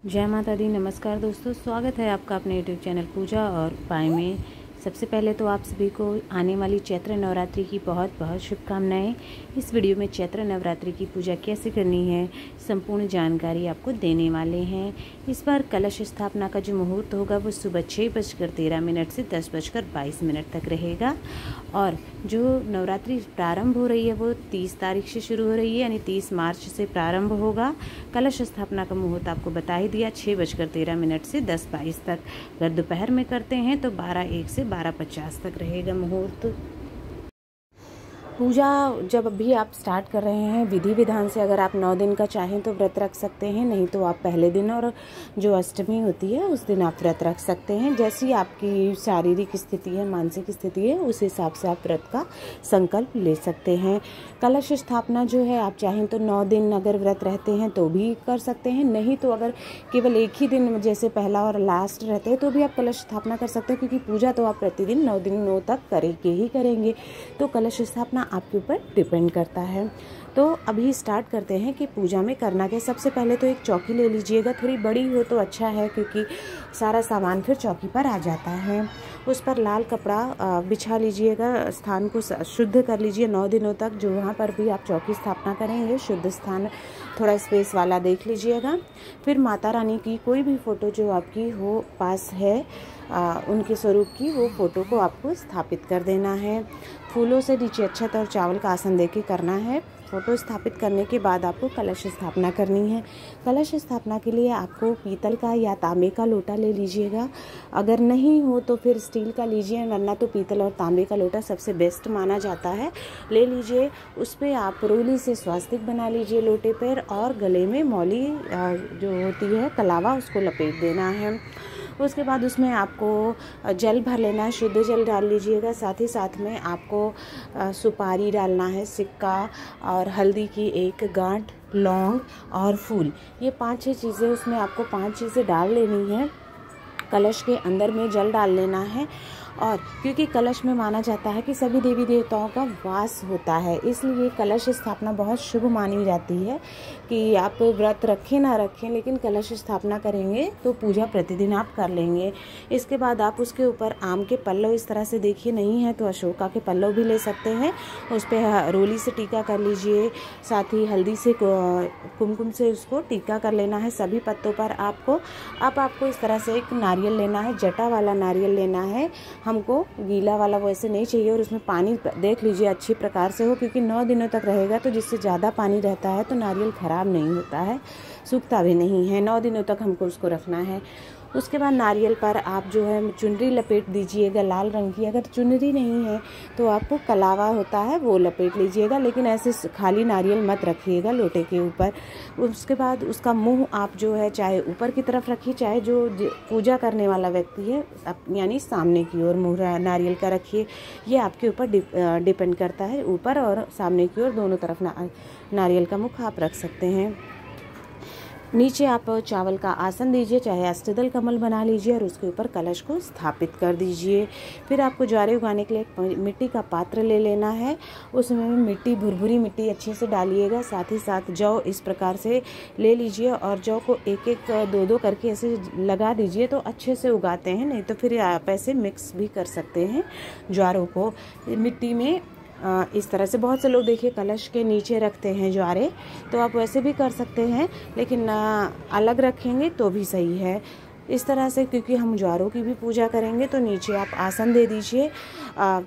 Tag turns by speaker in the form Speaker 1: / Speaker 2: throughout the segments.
Speaker 1: जय माता दी। नमस्कार दोस्तों, स्वागत है आपका अपने यूट्यूब चैनल पूजा और उपाय में। सबसे पहले तो आप सभी को आने वाली चैत्र नवरात्रि की बहुत बहुत शुभकामनाएं। इस वीडियो में चैत्र नवरात्रि की पूजा कैसे करनी है संपूर्ण जानकारी आपको देने वाले हैं। इस बार कलश स्थापना का जो मुहूर्त होगा वो सुबह 6:13 से 10:22 तक रहेगा और जो नवरात्रि प्रारंभ हो रही है वो 30 तारीख से शुरू हो रही है, यानी 30 मार्च से प्रारंभ होगा। कलश स्थापना का मुहूर्त आपको बता ही दिया, 6:13 से 10:22 तक। अगर दोपहर में करते हैं तो 12:01 से 12:50 तक रहेगा मुहूर्त। पूजा जब भी आप स्टार्ट कर रहे हैं विधि विधान से, अगर आप 9 दिन का चाहें तो व्रत रख सकते हैं, नहीं तो आप पहले दिन और जो अष्टमी होती है उस दिन आप व्रत रख सकते हैं। जैसी आपकी शारीरिक स्थिति है, मानसिक स्थिति है, उस हिसाब से आप व्रत का संकल्प ले सकते हैं। कलश स्थापना जो है आप चाहें तो 9 दिन अगर व्रत रहते हैं तो भी कर सकते हैं, नहीं तो अगर केवल एक ही दिन जैसे पहला और लास्ट रहते हैं तो भी आप कलश स्थापना कर सकते हैं, क्योंकि पूजा तो आप प्रतिदिन 9 दिनों तक करेंगे ही करेंगे। तो कलश स्थापना आपके ऊपर डिपेंड करता है। तो अभी स्टार्ट करते हैं कि पूजा में करना क्या। सबसे पहले तो एक चौकी ले लीजिएगा, थोड़ी बड़ी हो तो अच्छा है क्योंकि सारा सामान फिर चौकी पर आ जाता है। उस पर लाल कपड़ा बिछा लीजिएगा, स्थान को शुद्ध कर लीजिए 9 दिनों तक। जो वहाँ पर भी आप चौकी स्थापना करेंगे शुद्ध स्थान थोड़ा स्पेस वाला देख लीजिएगा। फिर माता रानी की कोई भी फ़ोटो जो आपकी हो पास है उनके स्वरूप की, वो फ़ोटो को आपको स्थापित कर देना है। फूलों से नीचे अक्षत और चावल का आसन देके करना है। फ़ोटो स्थापित करने के बाद आपको कलश स्थापना करनी है। कलश स्थापना के लिए आपको पीतल का या तांबे का लोटा ले लीजिएगा, अगर नहीं हो तो फिर स्टील का लीजिए, वरना तो पीतल और तांबे का लोटा सबसे बेस्ट माना जाता है, ले लीजिए। उस पर आप रोली से स्वास्तिक बना लीजिए लोटे पर, और गले में मौली जो होती है कलावा उसको लपेट देना है। उसके बाद उसमें आपको जल भर लेना है, शुद्ध जल डाल लीजिएगा। साथ ही साथ में आपको सुपारी डालना है, सिक्का और हल्दी की एक गांठ, लौंग और फूल, ये 5-6 चीज़ें उसमें आपको 5 चीज़ें डाल लेनी है। कलश के अंदर में जल डाल लेना है, और क्योंकि कलश में माना जाता है कि सभी देवी देवताओं का वास होता है, इसलिए कलश स्थापना बहुत शुभ मानी जाती है। कि आप व्रत रखें ना रखें, लेकिन कलश स्थापना करेंगे तो पूजा प्रतिदिन आप कर लेंगे। इसके बाद आप उसके ऊपर आम के पल्लव, इस तरह से देखिए, नहीं है तो अशोका के पल्लव भी ले सकते हैं, उस पर रोली से टीका कर लीजिए। साथ ही हल्दी से कुमकुम से उसको टीका कर लेना है सभी पत्तों पर आपको। अब आपको इस तरह से एक नारियल लेना है, जटा वाला नारियल लेना है, हमको गीला वाला वैसे नहीं चाहिए, और उसमें पानी देख लीजिए अच्छी प्रकार से हो, क्योंकि 9 दिनों तक रहेगा तो जिससे ज़्यादा पानी रहता है तो नारियल खराब नहीं होता है, सूखता भी नहीं है। 9 दिनों तक हमको उसको रखना है। उसके बाद नारियल पर आप जो है चुनरी लपेट दीजिएगा लाल रंग की। अगर चुनरी नहीं है तो आपको कलावा होता है वो लपेट लीजिएगा, लेकिन ऐसे खाली नारियल मत रखिएगा लोटे के ऊपर। उसके बाद उसका मुंह आप जो है चाहे ऊपर की तरफ रखिए, चाहे जो पूजा करने वाला व्यक्ति है यानी सामने की ओर मुंह नारियल का रखिए। ये आपके ऊपर डिपेंड करता है, ऊपर और सामने की ओर दोनों तरफ नारियल का मुख आप रख सकते हैं। नीचे आप चावल का आसन दीजिए, चाहे अष्टदल कमल बना लीजिए, और उसके ऊपर कलश को स्थापित कर दीजिए। फिर आपको ज्वारे उगाने के लिए एक मिट्टी का पात्र ले लेना है, उसमें मिट्टी भुरभुरी मिट्टी अच्छे से डालिएगा। साथ ही साथ जौ इस प्रकार से ले लीजिए, और जौ को एक एक 2-2 करके ऐसे लगा दीजिए तो अच्छे से उगाते हैं, नहीं तो फिर आप ऐसे मिक्स भी कर सकते हैं ज्वारों को मिट्टी में। इस तरह से बहुत से लोग देखिए कलश के नीचे रखते हैं ज्वारे, तो आप वैसे भी कर सकते हैं, लेकिन अलग रखेंगे तो भी सही है। इस तरह से, क्योंकि हम ज्वारों की भी पूजा करेंगे तो नीचे आप आसन दे दीजिए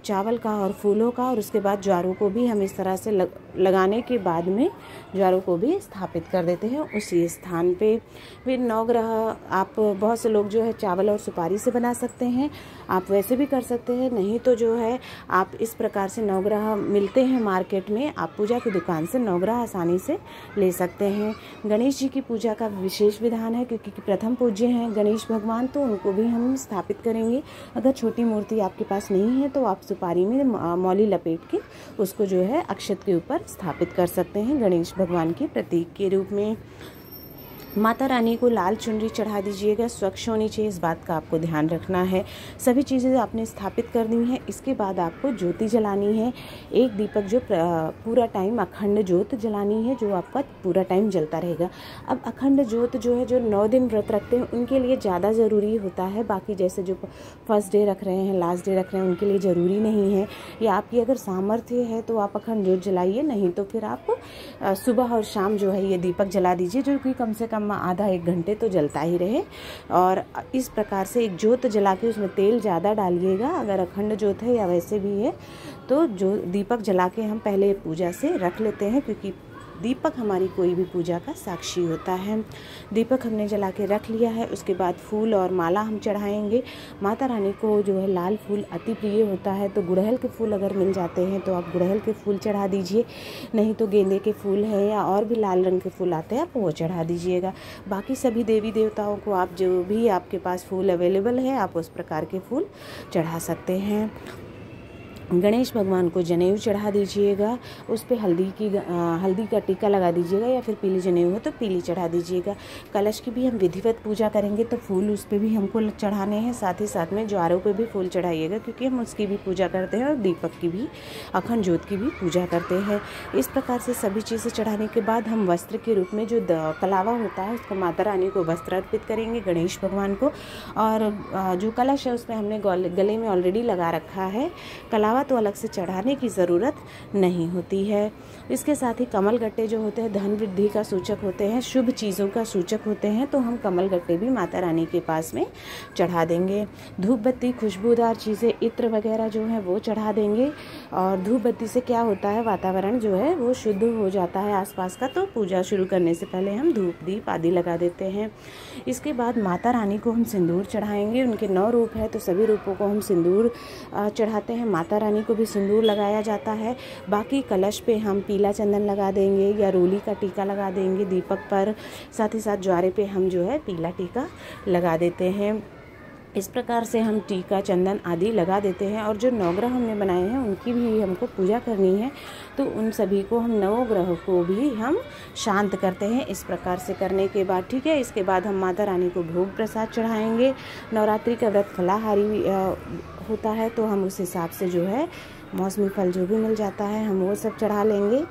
Speaker 1: चावल का और फूलों का, और उसके बाद ज्वारों को भी हम इस तरह से लगाने के बाद में ज्वारों को भी स्थापित कर देते हैं उसी स्थान पे। फिर नवग्रह आप बहुत से लोग जो है चावल और सुपारी से बना सकते हैं, आप वैसे भी कर सकते हैं, नहीं तो जो है आप इस प्रकार से नवग्रह मिलते हैं मार्केट में, आप पूजा की दुकान से नवग्रह आसानी से ले सकते हैं। गणेश जी की पूजा का विशेष विधान है, क्योंकि प्रथम पूज्य हैं गणेश भगवान, तो उनको भी हम स्थापित करेंगे। अगर छोटी मूर्ति आपके पास नहीं है तो आप सुपारी में मौली लपेट के उसको जो है अक्षत के ऊपर स्थापित कर सकते हैं गणेश भगवान के प्रतीक के रूप में। माता रानी को लाल चुनरी चढ़ा दीजिएगा, स्वच्छ होनी चाहिए, इस बात का आपको ध्यान रखना है। सभी चीज़ें आपने स्थापित कर दी हैं। इसके बाद आपको ज्योति जलानी है, एक दीपक जो पूरा टाइम अखंड ज्योत जलानी है, जो आपका पूरा टाइम जलता रहेगा। अब अखंड ज्योत जो है, जो 9 दिन व्रत रखते हैं उनके लिए ज़्यादा ज़रूरी होता है। बाकी जैसे जो फर्स्ट डे रख रहे हैं, लास्ट डे रख रहे हैं, उनके लिए ज़रूरी नहीं है। या आपकी अगर सामर्थ्य है तो आप अखंड ज्योत जलाइए, नहीं तो फिर आप सुबह और शाम जो है ये दीपक जला दीजिए, जो कि कम से कम आधा 1 घंटे तो जलता ही रहे। और इस प्रकार से एक ज्योत जला के उसमें तेल ज़्यादा डालिएगा। अगर अखंड ज्योत है या वैसे भी है तो जो दीपक जला के हम पहले पूजा से रख लेते हैं, क्योंकि दीपक हमारी कोई भी पूजा का साक्षी होता है। दीपक हमने जला के रख लिया है। उसके बाद फूल और माला हम चढ़ाएंगे। माता रानी को जो है लाल फूल अति प्रिय होता है, तो गुड़हल के फूल अगर मिल जाते हैं तो आप गुड़हल के फूल चढ़ा दीजिए, नहीं तो गेंदे के फूल हैं या और भी लाल रंग के फूल आते हैं आप वो चढ़ा दीजिएगा। बाकी सभी देवी देवताओं को आप जो भी आपके पास फूल अवेलेबल है आप उस प्रकार के फूल चढ़ा सकते हैं। गणेश भगवान को जनेऊ चढ़ा दीजिएगा, उस पर हल्दी का टीका लगा दीजिएगा, या फिर पीली जनेऊ हो तो पीली चढ़ा दीजिएगा। कलश की भी हम विधिवत पूजा करेंगे तो फूल उस पर भी हमको चढ़ाने हैं, साथ ही साथ में ज्वारों पे भी फूल चढ़ाइएगा, क्योंकि हम उसकी भी पूजा करते हैं और दीपक की भी, अखंड ज्योत की भी पूजा करते हैं। इस प्रकार से सभी चीज़ें चढ़ाने के बाद हम वस्त्र के रूप में जो कलावा होता है उसको माता रानी को वस्त्र अर्पित करेंगे, गणेश भगवान को। और जो कलश है उसमें हमने गले में ऑलरेडी लगा रखा है, कलावा तो अलग से चढ़ाने की ज़रूरत नहीं होती है। इसके साथ ही कमल गट्टे जो होते हैं धन वृद्धि का सूचक होते हैं, शुभ चीज़ों का सूचक होते हैं, तो हम कमल गट्टे भी माता रानी के पास में चढ़ा देंगे। धूप बत्ती, खुशबूदार चीज़ें, इत्र वगैरह जो है वो चढ़ा देंगे। और धूप बत्ती से क्या होता है, वातावरण जो है वो शुद्ध हो जाता है आसपास का, तो पूजा शुरू करने से पहले हम धूप दीप आदि लगा देते हैं। इसके बाद माता रानी को हम सिंदूर चढ़ाएंगे। उनके 9 रूप है तो सभी रूपों को हम सिंदूर चढ़ाते हैं। माता रानी को भी सिंदूर लगाया जाता है। बाकी कलश पे हम पीला चंदन लगा देंगे या रोली का टीका लगा देंगे दीपक पर, साथ ही साथ ज्वारे पे हम जो है पीला टीका लगा देते हैं। इस प्रकार से हम टीका चंदन आदि लगा देते हैं। और जो नवग्रह हमने बनाए हैं उनकी भी हमको पूजा करनी है, तो उन सभी को हम नवग्रह को भी हम शांत करते हैं। इस प्रकार से करने के बाद ठीक है, इसके बाद हम माता रानी को भोग प्रसाद चढ़ाएंगे। नवरात्रि का व्रत फलाहारी होता है, तो हम उस हिसाब से जो है मौसमी फल जो भी मिल जाता है हम वो सब चढ़ा लेंगे।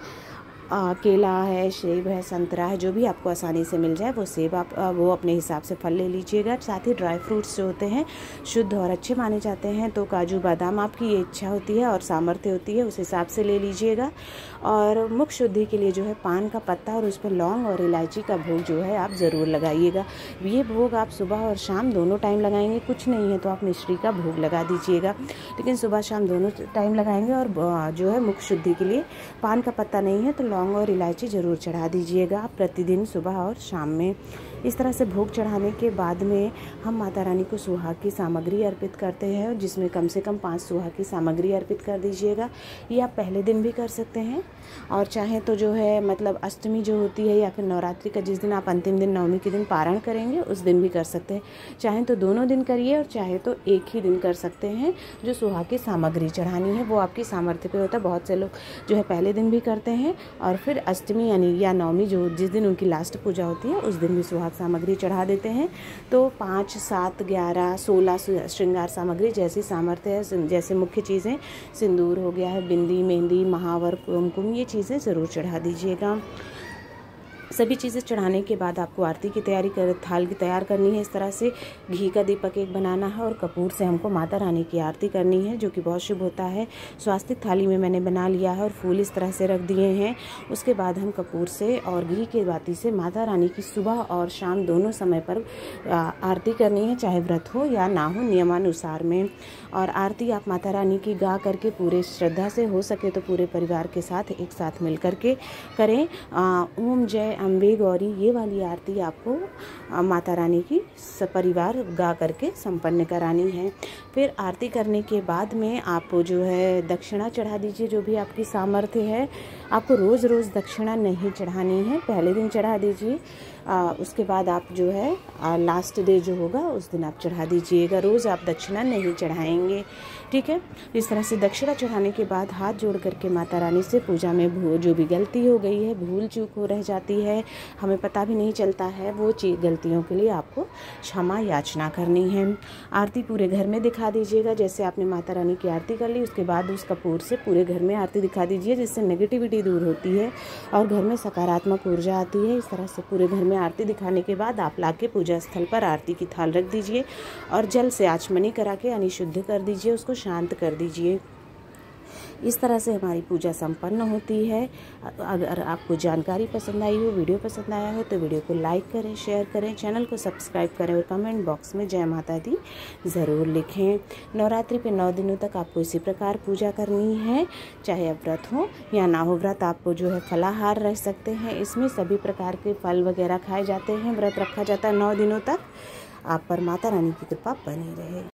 Speaker 1: केला है, सेब है, संतरा है, जो भी आपको आसानी से मिल जाए वो सेब आप वो अपने हिसाब से फल ले लीजिएगा। साथ ही ड्राई फ्रूट्स जो होते हैं शुद्ध और अच्छे माने जाते हैं, तो काजू बादाम आपकी ये इच्छा होती है और सामर्थ्य होती है उस हिसाब से ले लीजिएगा। और मुख शुद्धि के लिए जो है पान का पत्ता और उस पर लौंग और इलायची का भोग जो है आप ज़रूर लगाइएगा। ये भोग आप सुबह और शाम दोनों टाइम लगाएंगे। कुछ नहीं है तो आप मिश्री का भोग लगा दीजिएगा, लेकिन सुबह शाम दोनों टाइम लगाएंगे। और जो है मुख शुद्धि के लिए पान का पत्ता नहीं है तो लौंग और इलायची ज़रूर चढ़ा दीजिएगा आप प्रतिदिन सुबह और शाम में। इस तरह से भोग चढ़ाने के बाद में हम माता रानी को सुहाग की सामग्री अर्पित करते हैं, जिसमें कम से कम 5 सुहाग की सामग्री अर्पित कर दीजिएगा। ये आप पहले दिन भी कर सकते हैं, और चाहे तो जो है मतलब अष्टमी जो होती है या फिर नवरात्रि का जिस दिन आप अंतिम दिन नवमी के दिन पारण करेंगे उस दिन भी कर सकते हैं। चाहे तो दोनों दिन करिए और चाहे तो एक ही दिन कर सकते हैं। जो सुहाग की सामग्री चढ़ानी है वो आपकी सामर्थ्य पे होता है। बहुत से लोग जो है पहले दिन भी करते हैं और फिर अष्टमी यानी या नवमी जो जिस दिन उनकी लास्ट पूजा होती है उस दिन भी सुहाग सामग्री चढ़ा देते हैं। तो 5, 7, 11, 16 श्रृंगार सामग्री जैसी सामर्थ्य है, जैसे मुख्य चीज़ें सिंदूर हो गया है, बिंदी, मेहंदी, महावर, कुमकुम, ये चीज़ें ज़रूर चढ़ा दीजिएगा। सभी चीज़ें चढ़ाने के बाद आपको आरती की थाल की तैयार करनी है। इस तरह से घी का दीपक एक बनाना है और कपूर से हमको माता रानी की आरती करनी है, जो कि बहुत शुभ होता है। स्वास्तिक थाली में मैंने बना लिया है और फूल इस तरह से रख दिए हैं। उसके बाद हम कपूर से और घी के बाती से माता रानी की सुबह और शाम दोनों समय पर आरती करनी है, चाहे व्रत हो या ना हो, नियमानुसार में। और आरती आप माता रानी की गा करके पूरे श्रद्धा से, हो सके तो पूरे परिवार के साथ एक साथ मिल करके करें। ओम जय अम्बे गौरी, ये वाली आरती आपको माता रानी की सपरिवार गा करके संपन्न करानी है। फिर आरती करने के बाद में आप जो है दक्षिणा चढ़ा दीजिए, जो भी आपकी सामर्थ्य है। आपको रोज़ रोज़ दक्षिणा नहीं चढ़ानी है, पहले दिन चढ़ा दीजिए उसके बाद आप जो है लास्ट डे जो होगा उस दिन आप चढ़ा दीजिएगा। रोज़ आप दक्षिणा नहीं चढ़ाएंगे, ठीक है। इस तरह से दक्षिणा चढ़ाने के बाद हाथ जोड़ करके माता रानी से पूजा में जो भी गलती हो गई है, भूल चूक हो रह जाती है, हमें पता भी नहीं चलता है, वो गलतियों के लिए आपको क्षमा याचना करनी है। आरती पूरे घर में दिखा दीजिएगा। जैसे आपने माता रानी की आरती कर ली, उसके बाद उस कपूर से पूरे घर में आरती दिखा दीजिए, जिससे नेगेटिविटी दूर होती है और घर में सकारात्मक ऊर्जा आती है। इस तरह से पूरे घर में आरती दिखाने के बाद आप लाके पूजा स्थल पर आरती की थाल रख दीजिए और जल से आचमनी करा के यानी शुद्ध कर दीजिए, उसको शांत कर दीजिए। इस तरह से हमारी पूजा संपन्न होती है। अगर आपको जानकारी पसंद आई हो, वीडियो पसंद आया हो तो वीडियो को लाइक करें, शेयर करें, चैनल को सब्सक्राइब करें और कमेंट बॉक्स में जय माता दी ज़रूर लिखें। नवरात्रि पे 9 दिनों तक आपको इसी प्रकार पूजा करनी है, चाहे अब व्रत हो या ना हो व्रत। आपको जो है फलाहार रह सकते हैं, इसमें सभी प्रकार के फल वगैरह खाए जाते हैं। व्रत रखा जाता है 9 दिनों तक। आप पर माता रानी की कृपा बनी रहे।